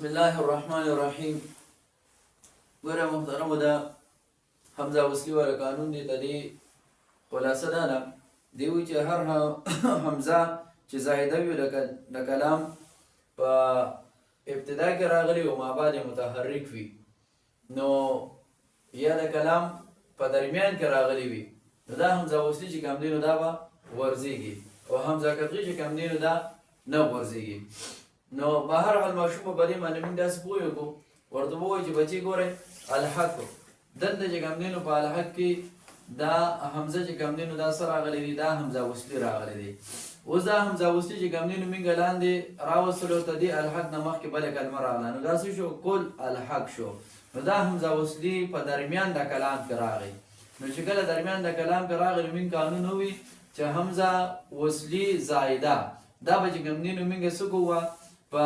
بسم الله الرحمن الرحیم. ګوره محترمو دا حمزه وصلي والا قانون دی د دې خلاصه دا ده دی وایي چې هر حمزه چې زایده وي د کلام په ابتدا کې راغلي او مابعد متحرک وي نو یا د کلام په درمیان کې راغلی وي نو دا حمزه وصلي چې کوم دی نو دا به ورزیږي او حمزه قطعي چې کوم دی نو دا نه ورزیږي. نو بهر حال ماشوم په دې باندې موږ داسې پوهېږو ورته ووایو چې بچي ګورئ الحق دلته چې کوم دی نو په الحق کې دا حمزه چې کوم دی نو دا څه راغلی دی دا حمزه وصلي راغلی دی. اوس دا حمزه وصلي چې کوم دی نو موږ لاندې راوستلو ته دې الحق نه مخکې بله کلمه راغله نو دا څه شو کل الحق شو. نو دا حمزه وصلي په درمیان د کلام کې راغی نو چې کله درمیان د کلام کې راغی نو موږ قانون ووي چې حمزه وصلي زایده دا به چې کوم دی نو موږ څه کوو په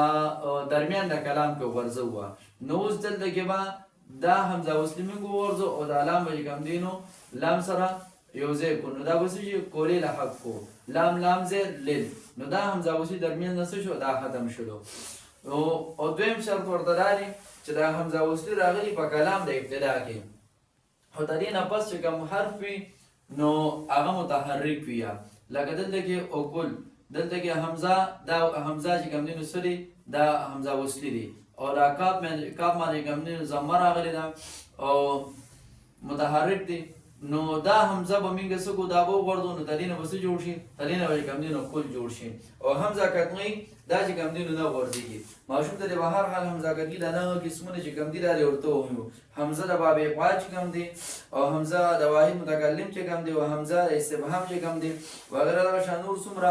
درمیان د کلام کې ورځو وه نو اوس دلته کې به دا حمزه وصلي موږ وورځو او دا لام به چې کوم دی نو لام سره یو ځای کړو نو دا به څه شي کولې لحق کو لام لام ځای لیل نو دا حمزه وصلي درمیان نه څه شو دا ختم شلو. او دویم شرط ورته دا دی چې دا حمزه وصلي راغلي په کلام د ابتدا کې او د دې نه پس چې کوم حرف وي نو هغه متحرک وي لکه دلته کې اوکل دلته کې حمزه دا حمزه چې کوم دی نو څه دی دا حمزه وصلي دی او دا کاف باندې کوم دی نو ضمه راغلی ده او متحرک دی نو دا حمزه به موږ څه کړو دا به وغورځو نو د دې نه به څه جوړ شي د دې نه به چې کوم دی نو کل جوړ شي او حمزه قطعي دا چې کوم دی نو نه غورځېږي. ماشوم ته د بهر حال حمزه قطعي دا نهه قسمونه چې کوم دی دا ورته ووایو حمزه د باب افعال چې کوم دی او حمزه د واحد متکلم چې کوم دی او حمزه د استفهام چې کوم دی وغیره دغه شان نور څومره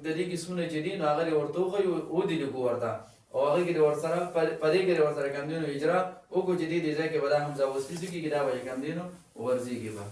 د دې قسمونه چې دي نو هغه ورته وښیو ودلیکو ورته او هغه کې د ورسره په دې کې د ورسره کوم دی نو اجرا وکړو چې دې ځای کې به دا حمزه وصلي څه کېږي دا به یې کوم دی نو ورځېږي به.